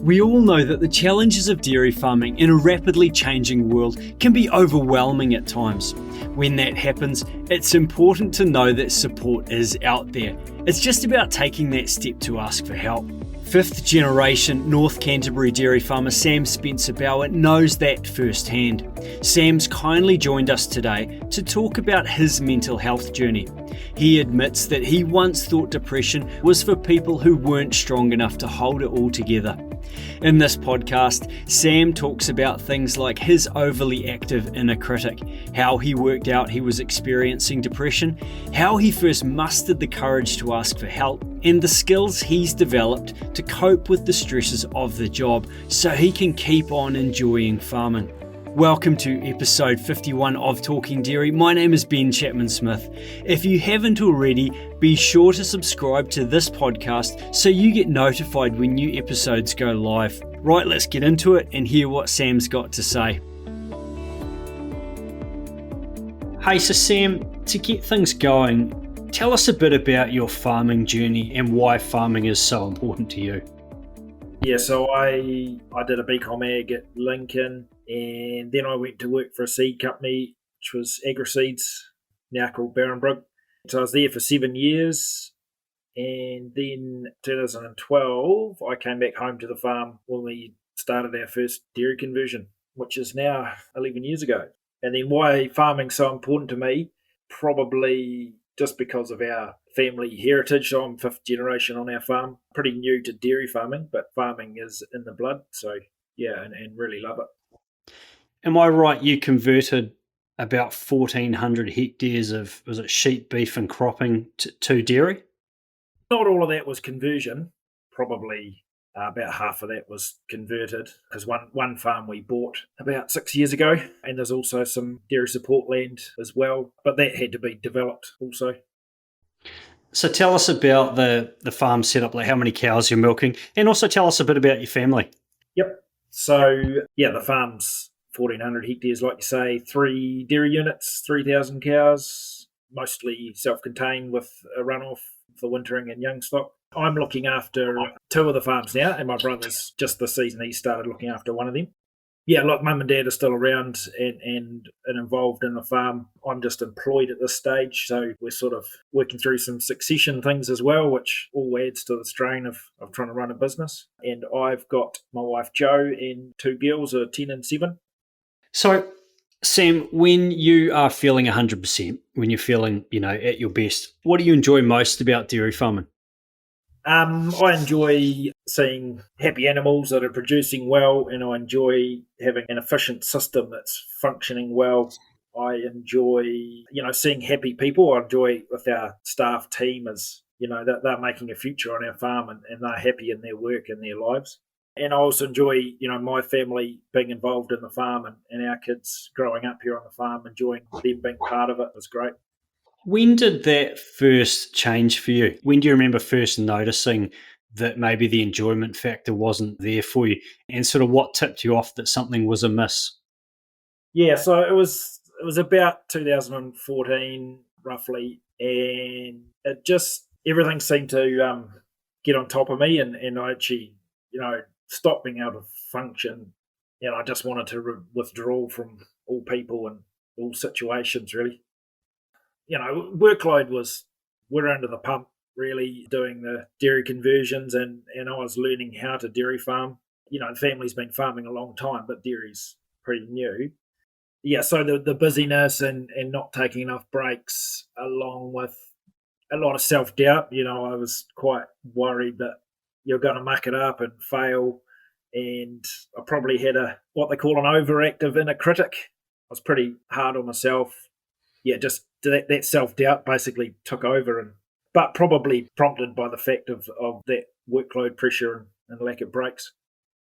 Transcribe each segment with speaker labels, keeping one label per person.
Speaker 1: We all know that the challenges of dairy farming in a rapidly changing world can be overwhelming at times. When that happens, it's important to know that support is out there. It's just about taking that step to ask for help. Fifth generation North Canterbury dairy farmer Sam Spencer-Bauer knows that firsthand. Sam's kindly joined us today to talk about his mental health journey. He admits that he once thought depression was for people who weren't strong enough to hold it all together. In this podcast, Sam talks about things like his overly active inner critic, how he worked out he was experiencing depression, how he first mustered the courage to ask for help, and the skills he's developed to cope with the stresses of the job so he can keep on enjoying farming. Welcome to episode 51 of Talking Dairy. My name is Ben Chapman-Smith. If you haven't already, be sure to subscribe to this podcast so you get notified when new episodes go live. Right, let's get into it and hear what Sam's got to say. Hey, so Sam, to get things going, tell us a bit about your farming journey and why farming is so important to you.
Speaker 2: Yeah, so I did a BCom Ag at Lincoln, and then I went to work for a seed company, which was AgriSeeds, now called Barrenbrook. So I was there for 7 years, and then 2012, I came back home to the farm when we started our first dairy conversion, which is now 11 years ago. And then why farming's so important to me, probably just because of our family heritage. So I'm fifth generation on our farm, pretty new to dairy farming, but farming is in the blood. So yeah, and really love it.
Speaker 1: Am I right, you converted about 1,400 hectares of, was it sheep, beef and cropping to dairy?
Speaker 2: Not all of that was conversion. Probably about half of that was converted, because one farm we bought about 6 years ago, and there's also some dairy support land as well, but that had to be developed also.
Speaker 1: So tell us about the farm setup, like how many cows you're milking, and also tell us a bit about your family.
Speaker 2: Yep. So yeah, the farm's 1,400 hectares, like you say, 3 dairy units, 3,000 cows, mostly self-contained with a runoff for wintering and young stock. I'm looking after 2 of the farms now, and my brother's just this season, he started looking after one of them. Yeah, look, mum and dad are still around and involved in the farm. I'm just employed at this stage, so we're sort of working through some succession things as well, which all adds to the strain of trying to run a business. And I've got my wife Jo and 2 girls, 10 and 7.
Speaker 1: So, Sam, when you are feeling 100%, when you're feeling, at your best, what do you enjoy most about dairy farming?
Speaker 2: I enjoy seeing happy animals that are producing well, and I enjoy having an efficient system that's functioning well. I enjoy, seeing happy people. I enjoy with our staff team as, that they're making a future on our farm and they're happy in their work and their lives. And I also enjoy, my family being involved in the farm and our kids growing up here on the farm, enjoying them being part of it was great.
Speaker 1: When did that first change for you? When do you remember first noticing that maybe the enjoyment factor wasn't there for you, and sort of what tipped you off that something was amiss?
Speaker 2: Yeah, so it was about 2014 roughly, and it just, everything seemed to get on top of me, and I actually, stopped being able to function, and I just wanted to withdraw from all people and all situations, really. Workload was, we're under the pump, really, doing the dairy conversions, and I was learning how to dairy farm. The family's been farming a long time, but dairy's pretty new. Yeah, so the busyness and not taking enough breaks, along with a lot of self-doubt. I was quite worried that you're going to muck it up and fail, and I probably had what they call an overactive inner critic. I was pretty hard on myself. Yeah, just that self-doubt basically took over, but probably prompted by the fact of that workload pressure and lack of breaks.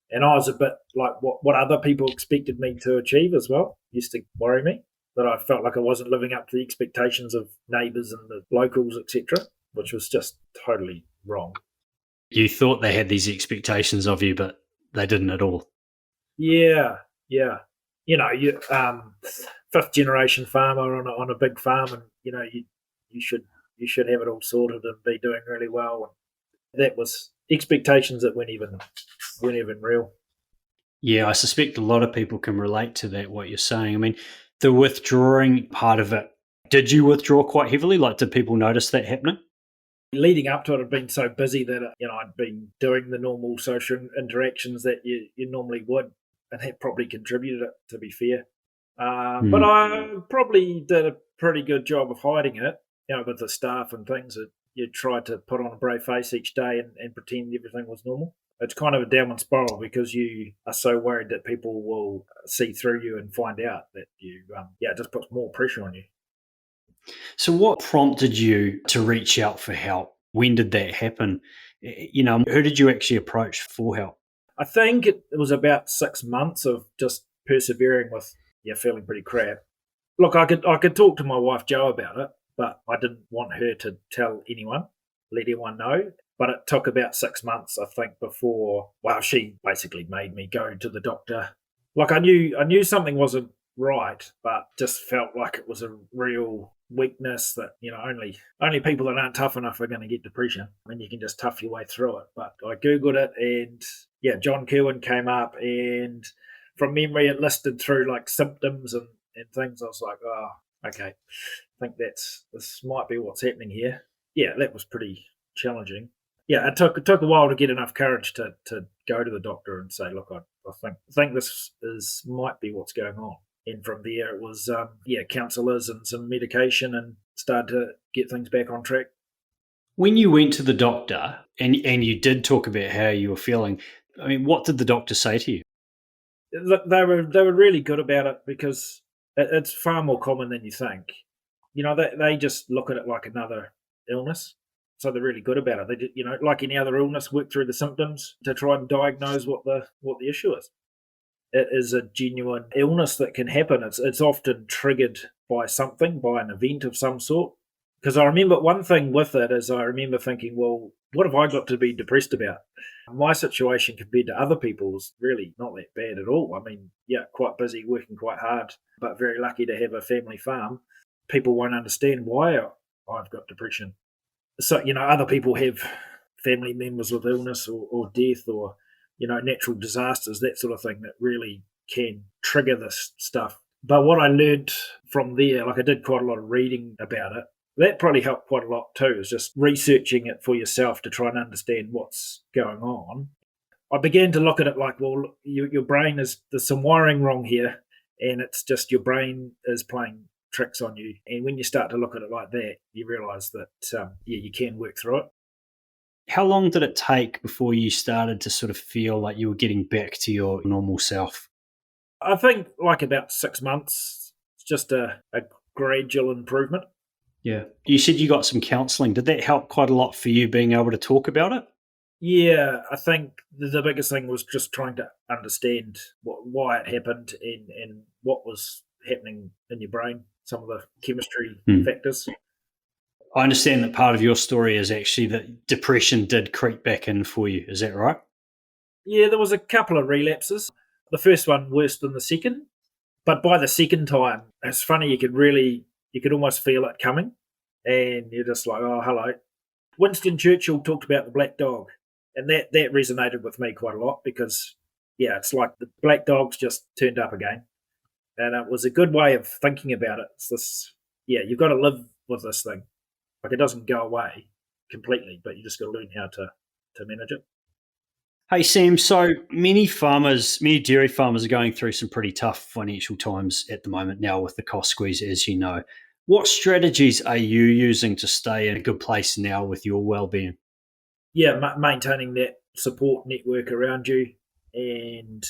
Speaker 2: And I was a bit like what other people expected me to achieve as well. Used to worry me, that I felt like I wasn't living up to the expectations of neighbours and the locals, etc., which was just totally wrong.
Speaker 1: You thought they had these expectations of you, but they didn't at all.
Speaker 2: Yeah. You fifth generation farmer on a big farm, and you should have it all sorted and be doing really well. And that was expectations that weren't even weren't even real.
Speaker 1: Yeah, I suspect a lot of people can relate to that, what you're saying. I mean, the withdrawing part of it, did you withdraw quite heavily? Like, did people notice that happening?
Speaker 2: Leading up to it, I'd been so busy that I'd been doing the normal social interactions that you normally would, and that probably contributed it. To be fair, but
Speaker 1: Mm.
Speaker 2: I probably did a pretty good job of hiding it. With the staff and things, that you tried to put on a brave face each day and pretend everything was normal. It's kind of a downward spiral because you are so worried that people will see through you and find out that it just puts more pressure on you.
Speaker 1: So, what prompted you to reach out for help? When did that happen? Who did you actually approach for help?
Speaker 2: I think it was about 6 months of just persevering with feeling pretty crap. Look, I could talk to my wife Jo about it, but I didn't want her to tell anyone, let anyone know. But it took about 6 months, I think, before she basically made me go to the doctor. Like I knew something wasn't right, but just felt like it was a real weakness that only people that aren't tough enough are going to get depression. I mean, you can just tough your way through it. But I googled it, and John Kirwan came up, and from memory it listed through like symptoms and things. I was like, oh, okay, I think this might be what's happening here. Yeah, that was pretty challenging. Yeah, it took a while to get enough courage to go to the doctor and say, look, I think this might be what's going on. And from there, it was counsellors and some medication, and started to get things back on track.
Speaker 1: When you went to the doctor and you did talk about how you were feeling, I mean, what did the doctor say to you?
Speaker 2: Look, they were really good about it because it's far more common than you think. They just look at it like another illness, so they're really good about it. They did, like any other illness, work through the symptoms to try and diagnose what the issue is. It is a genuine illness that can happen. It's often triggered by something, by an event of some sort. Because I remember one thing with it is I remember thinking, well, what have I got to be depressed about? My situation compared to other people's really not that bad at all. I mean, quite busy, working quite hard, but very lucky to have a family farm. People won't understand why I've got depression. So, other people have family members with illness or death or, natural disasters, that sort of thing that really can trigger this stuff. But what I learned from there, like I did quite a lot of reading about it, that probably helped quite a lot too, is just researching it for yourself to try and understand what's going on. I began to look at it like, well, your brain there's some wiring wrong here, and it's just your brain is playing tricks on you. And when you start to look at it like that, you realise that, you can work through it.
Speaker 1: How long did it take before you started to sort of feel like you were getting back to your normal self?
Speaker 2: I think like about 6 months. It's just a gradual improvement.
Speaker 1: Yeah. You said you got some counselling. Did that help quite a lot for you being able to talk about it?
Speaker 2: Yeah, I think the biggest thing was just trying to understand why it happened and what was happening in your brain, some of the chemistry factors.
Speaker 1: I understand that part of your story is actually that depression did creep back in for you. Is that right?
Speaker 2: Yeah, there was a couple of relapses. The first one worse than the second, but by the second time, it's funny, you could almost feel it coming, and you're just like, oh, hello. Winston Churchill talked about the black dog, and that resonated with me quite a lot because, it's like the black dog's just turned up again, and it was a good way of thinking about it. It's this, you've got to live with this thing. Like, it doesn't go away completely, but you just got to learn how to manage it.
Speaker 1: Hey, Sam, so many dairy farmers are going through some pretty tough financial times at the moment now with the cost squeeze, as you know. What strategies are you using to stay in a good place now with your well-being?
Speaker 2: Yeah, maintaining that support network around you. And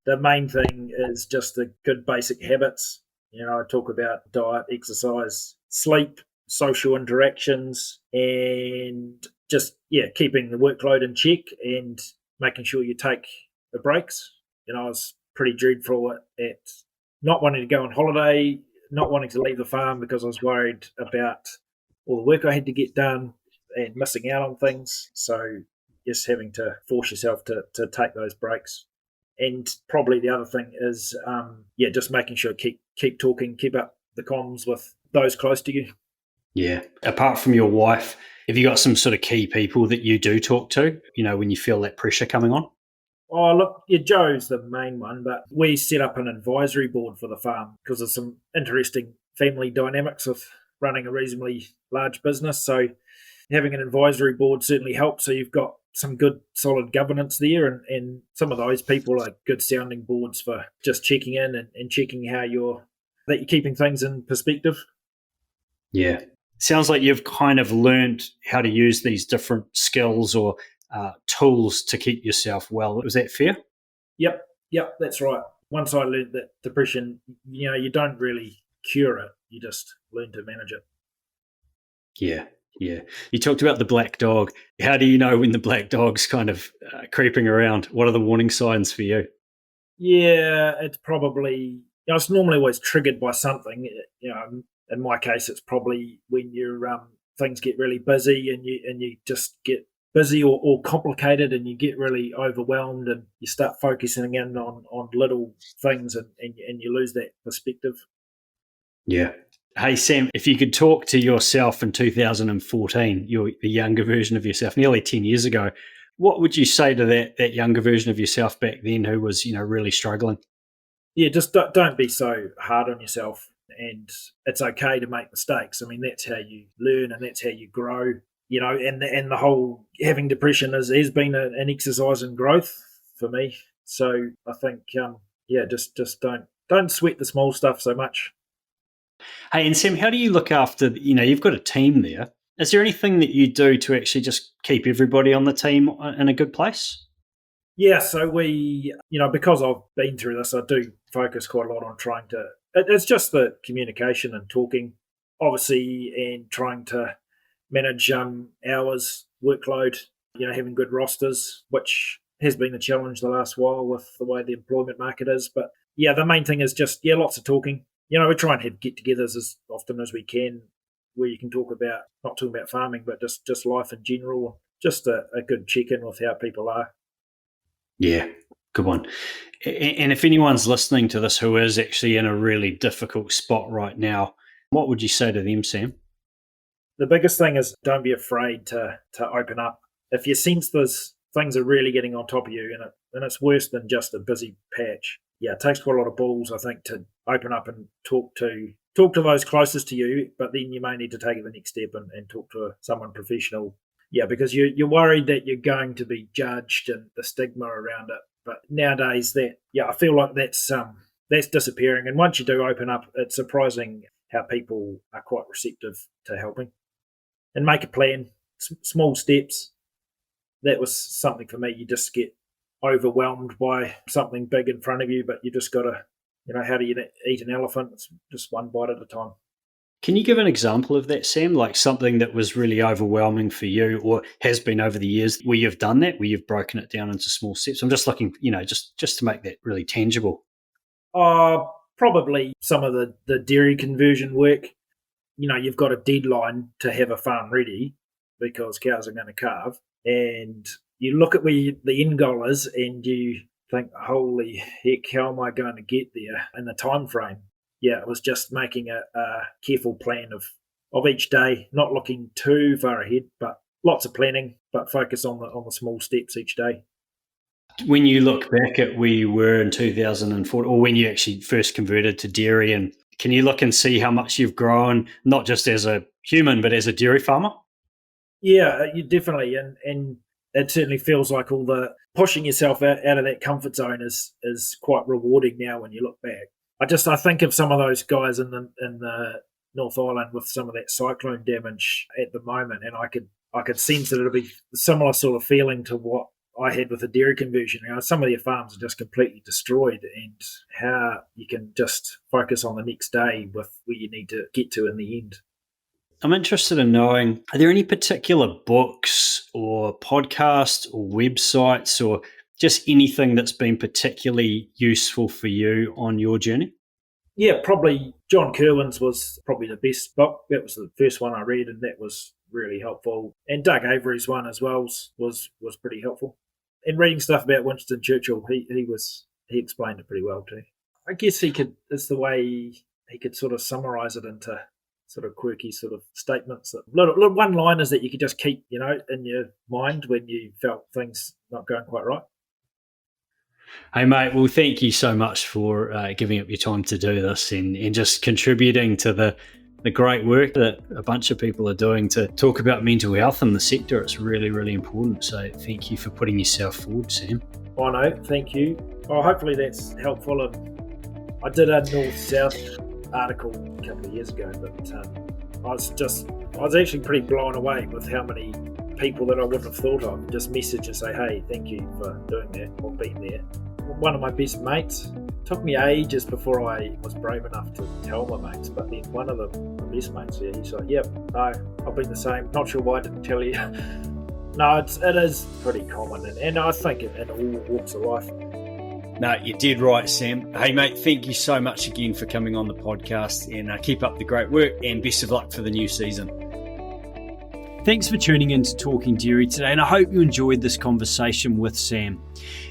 Speaker 2: the main thing is just the good basic habits. I talk about diet, exercise, sleep, social interactions, and just, keeping the workload in check and making sure you take the breaks. I was pretty dreadful at not wanting to go on holiday, not wanting to leave the farm because I was worried about all the work I had to get done and missing out on things. So just having to force yourself to take those breaks. And probably the other thing is, just making sure keep talking, keep up the comms with those close to you.
Speaker 1: Yeah. Apart from your wife, have you got some sort of key people that you do talk to, when you feel that pressure coming on?
Speaker 2: Oh, look, yeah, Joe's the main one, but we set up an advisory board for the farm because there's some interesting family dynamics of running a reasonably large business. So having an advisory board certainly helps. So you've got some good solid governance there, and some of those people are good sounding boards for just checking in and checking how you're keeping things in perspective.
Speaker 1: Yeah. Sounds like you've kind of learned how to use these different skills or tools to keep yourself well. Was that fair?
Speaker 2: Yep, that's right. Once I learned that depression, you don't really cure it, you just learn to manage it.
Speaker 1: Yeah. Yeah. You talked about the black dog. How do you know when the black dog's kind of creeping around? What are the warning signs for you?
Speaker 2: Yeah, it's probably, it's normally always triggered by something. In my case, it's probably when things get really busy and you just get busy or complicated and you get really overwhelmed and you start focusing in on little things and you lose that perspective.
Speaker 1: Yeah. Hey, Sam, if you could talk to yourself in 2014, the younger version of yourself, nearly 10 years ago, what would you say to that younger version of yourself back then who was, really struggling?
Speaker 2: Yeah, just don't be so hard on yourself. And it's okay to make mistakes. I mean, that's how you learn and that's how you grow. And the whole having depression has been an exercise in growth for me. So I think, just don't sweat the small stuff so much.
Speaker 1: Hey, and Sam, how do you look after, you've got a team there. Is there anything that you do to actually just keep everybody on the team in a good place?
Speaker 2: Yeah, so because I've been through this, I do focus quite a lot on trying to. It's just the communication and talking, obviously, and trying to manage hours, workload. Having good rosters, which has been a challenge the last while with the way the employment market is. But yeah, the main thing is just lots of talking. We try and have get-togethers as often as we can, where you can talk about not talking about farming, but just life in general. Just a good check-in with how people are.
Speaker 1: Yeah, good one. And if anyone's listening to this who is actually in a really difficult spot right now, what would you say to them, Sam?
Speaker 2: The biggest thing is don't be afraid to open up. If you sense those things are really getting on top of you and it's worse than just a busy patch, yeah, it takes quite a lot of balls, I think, to open up and talk to those closest to you, but then you may need to take it the next step and talk to someone professional. Yeah, because you're worried that you're going to be judged and the stigma around it. But nowadays I feel like that's disappearing. And once you do open up, it's surprising how people are quite receptive to helping. And make a plan, small steps. That was something for me. You just get overwhelmed by something big in front of you, but you just got to, how do you eat an elephant? It's just one bite at a time.
Speaker 1: Can you give an example of that, Sam? Like something that was really overwhelming for you or has been over the years where you've done that, where you've broken it down into small steps? I'm just looking, just to make that really tangible.
Speaker 2: Probably some of the dairy conversion work. You've got a deadline to have a farm ready because cows are going to calve. And you look at where the end goal is and you think, holy heck, how am I going to get there in the time frame? Yeah, it was just making a careful plan of each day, not looking too far ahead, but lots of planning, but focus on the small steps each day.
Speaker 1: When you look back at where you were in 2004, or when you actually first converted to dairy, and can you look and see how much you've grown, not just as a human, but as a dairy farmer?
Speaker 2: Yeah, you definitely, and it certainly feels like all the pushing yourself out of that comfort zone is quite rewarding now when you look back. I think of some of those guys in the North Island with some of that cyclone damage at the moment, and I could sense that it'll be a similar sort of feeling to what I had with the dairy conversion. Some of their farms are just completely destroyed, and how you can just focus on the next day with where you need to get to in the end.
Speaker 1: I'm interested in knowing, are there any particular books or podcasts or websites or just anything that's been particularly useful for you on your journey?
Speaker 2: Yeah, probably John Kirwan's was probably the best book. That was the first one I read, and that was really helpful. And Doug Avery's one as well was pretty helpful. And reading stuff about Winston Churchill, he explained it pretty well too. I guess it's the way he could sort of summarize it into sort of quirky sort of statements, little one-liners that you could just keep, in your mind when you felt things not going quite right.
Speaker 1: Hey, mate, well, thank you so much for giving up your time to do this and just contributing to the great work that a bunch of people are doing to talk about mental health in the sector. It's really, really important. So thank you for putting yourself forward, Sam.
Speaker 2: Oh, no, thank you. Oh, hopefully that's helpful. And I did a North-South article a couple of years ago, but I was actually pretty blown away with how many people that I wouldn't have thought of just message and say, hey, thank you for doing that or being there. One of my best mates, took me ages before I was brave enough to tell my mates, but then one of the best mates, he's like, yep, no, I've been the same. Not sure why I didn't tell you. No, it is pretty common, and I think in all walks of life.
Speaker 1: No, you did right, Sam. Hey, mate, thank you so much again for coming on the podcast, and keep up the great work, and best of luck for the new season. Thanks for tuning in to Talking Dairy today, and I hope you enjoyed this conversation with Sam.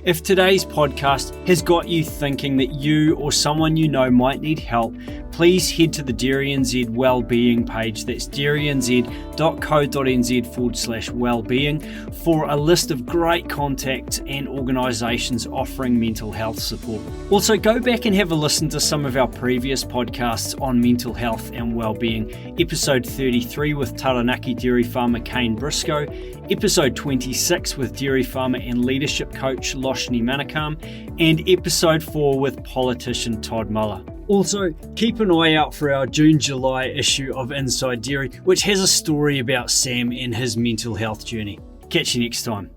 Speaker 1: If today's podcast has got you thinking that you or someone you know might need help, please head to the DairyNZ Wellbeing page. That's dairynz.co.nz/wellbeing for a list of great contacts and organisations offering mental health support. Also, go back and have a listen to some of our previous podcasts on mental health and wellbeing. Episode 33 with Taranaki dairy farmer Kane Briscoe, episode 26 with dairy farmer and leadership coach Loshni Manakam, and episode 4 with politician Todd Muller. Also, keep an eye out for our June-July issue of Inside Dairy, which has a story about Sam and his mental health journey. Catch you next time.